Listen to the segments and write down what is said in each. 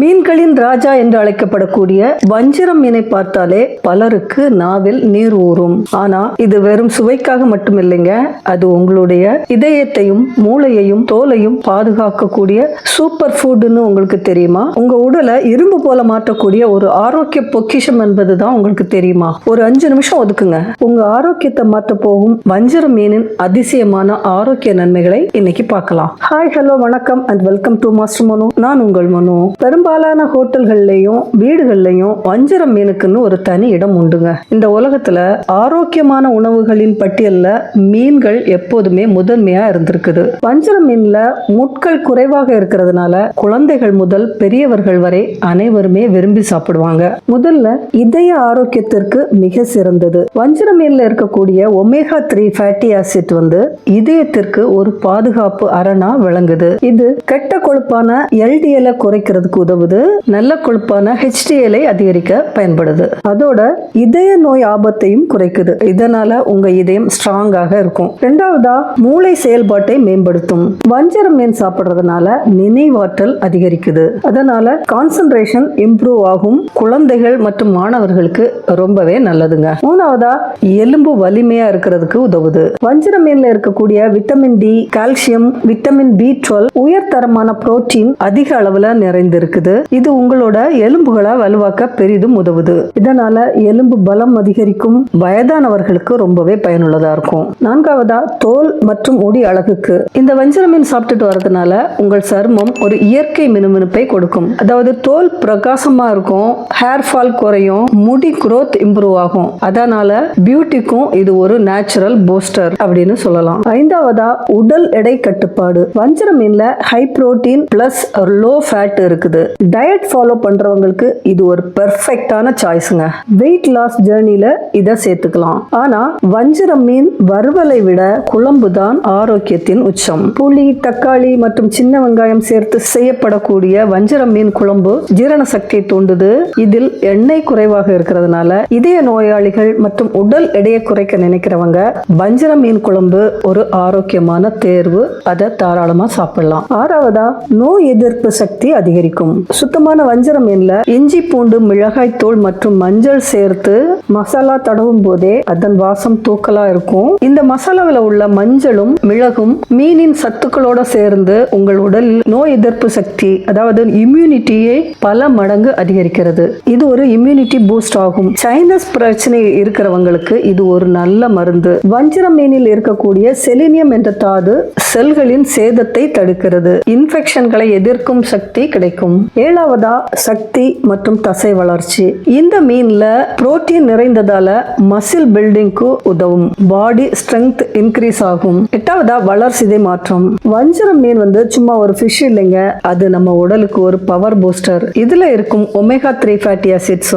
மீன்களின் ராஜா என்று அழைக்கப்படக்கூடிய வஞ்சிரம் மீனை பார்த்தாலே பலருக்கு நாவில் நீர் ஊறும். ஆனா இது வெறும் சுவைக்காக மட்டும் இல்லைங்க, அது உங்களுடைய இதயத்தையும் மூளையையும் தோலையும் பாதுகாக்கக்கூடிய சூப்பர் ஃபுட்னு உங்களுக்கு தெரியுமா? உங்க உடலை இரும்பு போல மாற்றக்கூடிய ஒரு ஆரோக்கிய பொக்கிஷம் என்பதுதான் உங்களுக்கு தெரியுமா? ஒரு 5 நிமிஷம் ஒதுக்குங்க. உங்க ஆரோக்கியத்தை மாற்ற போகும் வஞ்சிரம் மீனின் அதிசயமான ஆரோக்கிய நன்மைகளை இன்னைக்கு பார்க்கலாம். ஹாய், ஹலோ, வணக்கம் அண்ட் வெல்கம் டு மாஸ்டர் மனு. நான் உங்கள் மனு. பெரும்பாலான ஹோட்டல்கள்லயும் வீடுகள்லயும் வஞ்சிரம் மீனுக்குன்னு ஒரு தனி இடம் உண்டுங்க. இந்த உலகத்துல ஆரோக்கியமான உணவுகளின் பட்டியல்ல மீன்கள் எப்போதுமே முதன்மையா இருந்திருக்குது. வஞ்சிரம் மீன்ல முட்கள் குறைவாக இருக்கிறதுனால குழந்தைகள் முதல் பெரியவர்கள் வரை அனைவருமே விரும்பி சாப்பிடுவாங்க. முதல்ல இதய ஆரோக்கியத்திற்கு மிக சிறந்தது. வஞ்சிரம் மீன்ல இருக்கக்கூடிய ஒமேகா 3 ஃபேட்டி ஆசிட் இதயத்திற்கு ஒரு பாதுகாப்பு அரணா விளங்குது. இது கெட்ட கொழுப்பான LDL குறைக்கிறதுக்கு உதவுது. நல்ல கொழுப்பான HDL அதிகரிக்க பயன்படுது. அதோட இதய நோய் ஆபத்தையும் குறைக்குது. இதனால உங்க இதயம் ஸ்ட்ராங்காக இருக்கும். இரண்டாவதா, மூளை செயல்பாட்டை மேம்படுத்தும். வஞ்சிரம் மீன் சாப்பிடுறதுனால நினைவாற்றல் அதிகரிக்குது. அதனால கான்சென்ட்ரேஷன் இம்ப்ரூவ் ஆகும். குழந்தைகள் மற்றும் மாணவர்களுக்கு ரொம்பவே நல்லதுங்க. மூணாவதா, எலும்பு வலிமையா இருக்கிறதுக்கு உதவுது. வஞ்சிரம் மீன்ல இருக்கக்கூடிய vitamin D, calcium, vitamin B12, உயர்தரமான புரோட்டீன் அதிக அளவுல நிறைந்திருக்குது. இது உங்களோட எலும்புகளை வலுவாக்க பெரிதும் உதவுது. இதனால எலும்பு பலம் அதிகரிக்கும். வயதானவர்களுக்கு ரொம்பவே பயனுள்ளதா இருக்கும். நான்காவதா, தோல் மற்றும் முடி அழகுக்கு இந்த வஞ்சிரம் மீன் சாப்பிட்டுட்டு வரதுனால உங்கள் சருமம் ஒரு இயற்கை மினுமினுப்பை கொடுக்கும். அதாவது தோல் பிரகாசமா இருக்கும், ஹேர் ஃபால் குறையும், முடி growth இம்ப்ரூவ் ஆகும். அதனால பியூட்டிக்கும் இது ஒரு நேச்சுரல் பூஸ்டர் அப்படின்னு சொல்லலாம். ஐந்தாவதா, உடல் எடை கட்டுப்பாடு. வஞ்சிரம் மீன்ல high protein plus low fat இருக்குது. டயட் ஃபாலோ பண்றவங்களுக்கு இது ஒரு பெர்ஃபெக்ட்டான சாய்ஸ்ங்க. வெயிட் லாஸ் ஜர்னில இதை சேர்த்துக்கலாம். ஆனா வஞ்சிரம் மீன் வறுவலை விட குழம்பு தான் ஆரோக்கியத்தின் உச்சம். புளி, தக்காளி மற்றும் சின்ன வெங்காயம் சேர்த்து செய்யப்படக்கூடிய வஞ்சிரம் மீன் குழம்பு ஜீரண சக்தியை தூண்டுது. இதில் எண்ணெய் குறைவாக இருக்கிறதுனால இதய நோயாளிகள் மற்றும் உடல் எடையை குறைக்க நினைக்கிறவங்க வஞ்சிரம் மீன் குழம்பு ஒரு ஆரோக்கியமான தேர்வு. அதை தாராளமா சாப்பிடலாம். ஆறாவதா, நோய் எதிர்ப்பு சக்தி அதிகரிக்கும். சுத்தமான வஞ்சிரம் மீன்ல இஞ்சி, பூண்டு, மிளகாய் தூள் மற்றும் மஞ்சள் சேர்த்து மசாலா தடவும் போதே அதன் வாசம் தூக்கலா இருக்கும். இந்த மசாலாவில் உள்ள மஞ்சளும் மிளகும் மீனின் சத்துக்களோட சேர்ந்து உங்கள் உடலில் நோய் எதிர்ப்பு சக்தி, அதாவது இம்யூனிட்டியை பல மடங்கு அதிகரிக்கிறது. இது ஒரு இம்யூனிட்டி பூஸ்ட் ஆகும். சைனஸ் பிரச்சனை இருக்கிறவங்களுக்கு இது ஒரு நல்ல மருந்து. வஞ்சிரம் மீனில் இருக்கக்கூடிய செலினியம் என்ற தாது செல்களின் சேதத்தை தடுக்கிறது. இன்ஃபெக்ஷன்களை எதிர்க்கும் சக்தி கிடைக்கும். ஏழாவதா, சக்தி மற்றும் தசை வளர்ச்சி. இந்த மீன்ல புரோட்டீன் நிறைந்ததால மசில் பில்டிங்க்கு உதவும். பாடி ஸ்ட்ரெங்த் இன்க்ரீஸ் ஆகும். எட்டாவதா, வளர்சிதை மாற்றம். வஞ்சிரம் மீன் சும்மா ஒரு ஃபிஷ் இல்லைங்க, அது நம்ம உடலுக்கு ஒரு பவர் பூஸ்டர். இதுல இருக்கும் ஒமேகா 3 ஃபேட்டி ஆசிட்ஸ்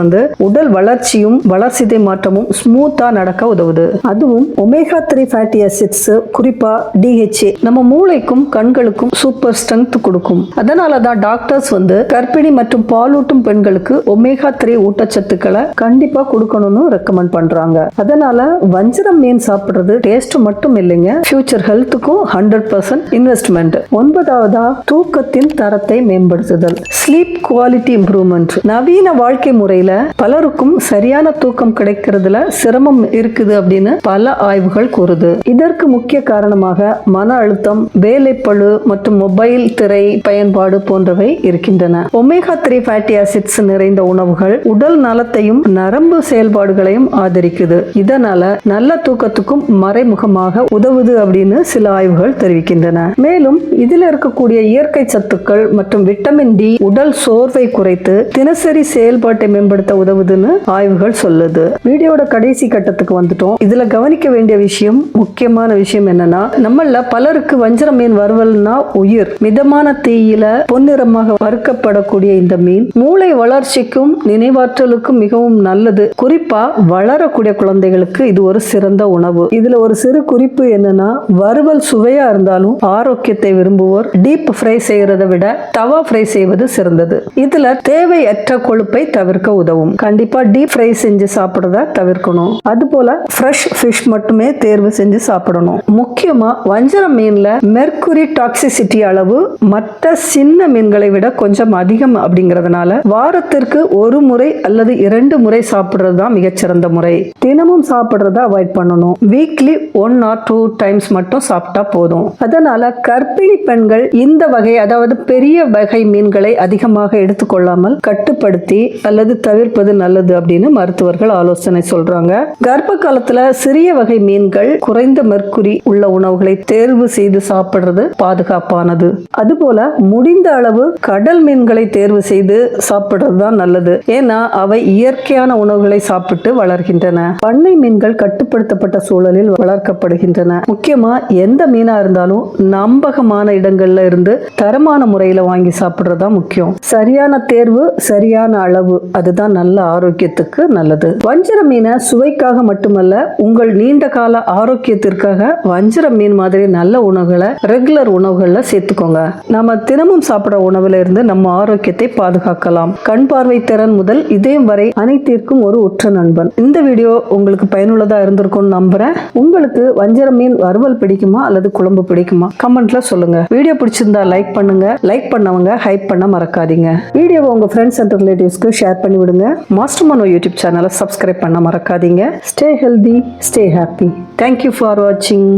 உடல் வளர்ச்சியும் வளர்சிதை மாற்றமும் ஸ்மூத்தா நடக்க உதவுது. அதுவும் ஒமேகா 3 ஃபேட்டி ஆசிட்ஸ், குறிப்பா DHA, நம்ம மூளைக்கும் கண்களுக்கும் சூப்பர் ஸ்ட்ரெங்த் கொடுக்கும். அதனாலதான் டாக்டர்ஸ் கர்ப்பிணி மற்றும் பாலூட்டும் பெண்களுக்கு ஒமேகா 3 ஊட்டச்சத்துக்களை கண்டிப்பா கொடுக்கணும்னு ரெக்கமெண்ட் பண்றாங்க. அதனால வஞ்சிரம் மீன் சாப்பிடுறது டேஸ்ட் மட்டும் இல்லைங்க, ஃபியூச்சர் ஹெல்த்துக்கும் 100% இன்வெஸ்ட்மெண்ட். ஒன்பதாவதா, தூக்கத்தின் தரத்தை மேம்படுத்துதல். Sleep quality improvement. நவீன வாழ்க்கை முறையில பலருக்கும் சரியான தூக்கம் கிடைக்கிறதுல சிரமம் இருக்குது அப்படின்னு பல ஆய்வுகள் கூறுது. இதற்கு முக்கிய காரணமாக மன அழுத்தம், வேலைப்பளு மற்றும் மொபைல் திரை பயன்பாடு போன்றவை இருக்கின்றன. ஒமேகா 3 ஃபேட்டி ஆசிட்ஸ் நிறைந்த உணவுகள் உடல் நலத்தையும் நரம்பு செயல்பாடுகளையும் ஆதரிக்குது. இதனால நல்ல தூக்கத்துக்கும் மறைமுகமாக உதவுது அப்படின்னு சில ஆய்வுகள் தெரிவிக்கின்றன. மேலும் இதில் இருக்கக்கூடிய இயற்கை சத்துக்கள் மற்றும் விட்டமின் டி உடல் சோர்வை குறைத்து தினசரி செயல்பாட்டை மேம்படுத்த உதவுதுன்னு ஆய்வுகள் சொல்லுது. வீடியோட கடைசி கட்டத்துக்கு வந்துட்டோம். இதுல கவனிக்க வேண்டிய விஷயம், முக்கியமான விஷயம் என்னன்னா, நம்மள பலருக்கு வஞ்சிரம் மீன் வறுவல்னா உயிர். மிதமான தீயில பொன்னிறமாக வறுக்கப்படக்கூடிய இந்த மீன் மூளை வளர்ச்சிக்கும் நினைவாற்றலுக்கும் மிகவும் நல்லது. குறிப்பா வளரக்கூடிய குழந்தைகளுக்கு இது ஒரு சிறந்த உணவு. இதுல ஒரு சிறு குறிப்பு என்னன்னா, வறுவல் சுவையா இருந்தாலும் ஆரோக்கியத்தை விரும்புவோர் டீப் ஃப்ரை செய்யறதை விட தவா ஃப்ரை செய்வது சிறந்தது. இதுல தேவையற்ற கொழுப்பை தவிர்க்க உதவும். கண்டிப்பா டீப் ஃப்ரை செஞ்சு சாப்பிடுறத தவிர்க்கணும். அது போல ஃப்ரெஷ் ஃபிஷ் மட்டுமே தேர்வு செஞ்சு சாப்பிடணும். முக்கியமா வஞ்சிரம் மீன்ல மெர்க்குரி டாக்ஸிசிட்டி அளவு மற்ற சின்ன மீன்களை விட கொஞ்சம் அமிலம் அதிகம் அப்படிங்கறதுனால வாரத்திற்கு ஒரு முறை அல்லது 2 முறை சாப்பிடுறது தான் மிகச்சிறந்த முறை. தினமும் சாப்பிடுறத அவாய்ட் பண்ணணும். வீக்லி 1 or 2 டைம்ஸ் மட்டும் சாப்பிட்டா போதும். அதனால கர்ப்பிணி பெண்கள் இந்த வகை, அதாவது பெரிய வகை மீன்களை அதிகமாக எடுத்துக்கொள்ளாமல் கட்டுப்படுத்தி அல்லது தவிர்ப்பது நல்லது அப்படின்னு மருத்துவர்கள் ஆலோசனை சொல்றாங்க. கர்ப்ப காலத்துல சிறிய வகை மீன்கள், குறைந்த மெர்க்குரி உள்ள உணவுகளை தேர்வு செய்து சாப்பிடுறது பாதுகாப்பானது. அதுபோல முடிந்த அளவு கடல் மீன்களை தேர்வு செய்து சாப்பிடுறது தான் நல்லது. ஏன்னா அவை இயற்கையான உணவுகளை சாப்பிட்டு வளர்கின்றன. பண்ணை மீன்கள் கட்டுப்படுத்தப்பட்ட சூழலில் வளர்க்கப்படுகின்றன. முக்கியமா எந்த மீனா இருந்தாலும் நம்பகமான இடங்கள்ல இருந்து தரமான முறையில வாங்கி சாப்பிடுறதா முக்கியம். சரியான தேர்வு, சரியான அளவு, அதுதான் நல்ல ஆரோக்கியத்துக்கு நல்லது. வஞ்சிர மீனை சுவைக்காக மட்டுமல்ல, உங்கள் நீண்ட கால ஆரோக்கியத்திற்காக வஞ்சிர மீன் மாதிரி நல்ல உணவுகளை ரெகுலர் உணவுகள்ல சேர்த்துக்கோங்க. நாம தினமும் சாப்பிட உணவுல இருந்து நம்ம ஆரோக்கியத்தை பாதுகாக்கலாம். கண் பார்வை திறன் முதல் இதயம் வரை அனைத்திற்கும் ஒரு உற்ற நண்பன். இந்த வீடியோ உங்களுக்கு பயனுள்ளதா இருந்திருக்கும்னு நம்புறேன். உங்களுக்கு வஞ்சிர மீன் வறுவல் பிடிக்குமா அல்லது குழம்பு பிடிக்குமா? கமெண்ட்ல சொல்லுங்க. வீடியோ பிடிச்சிருந்தா லைக் பண்ணுங்க. லைக் பண்ணவங்க ஹைப் பண்ண மறக்காதீங்க. வீடியோவை உங்க ஃப்ரெண்ட்ஸ் அண்ட் ரிலேட்டிவ்ஸ்க்கு ஷேர் பண்ணி விடுங்க. மாஸ்டர் மனோ யூடியூப் சேனலை சப்ஸ்கிரைப் பண்ண மறக்காதீங்க. Stay healthy, stay happy. Thank you for வாட்சிங்.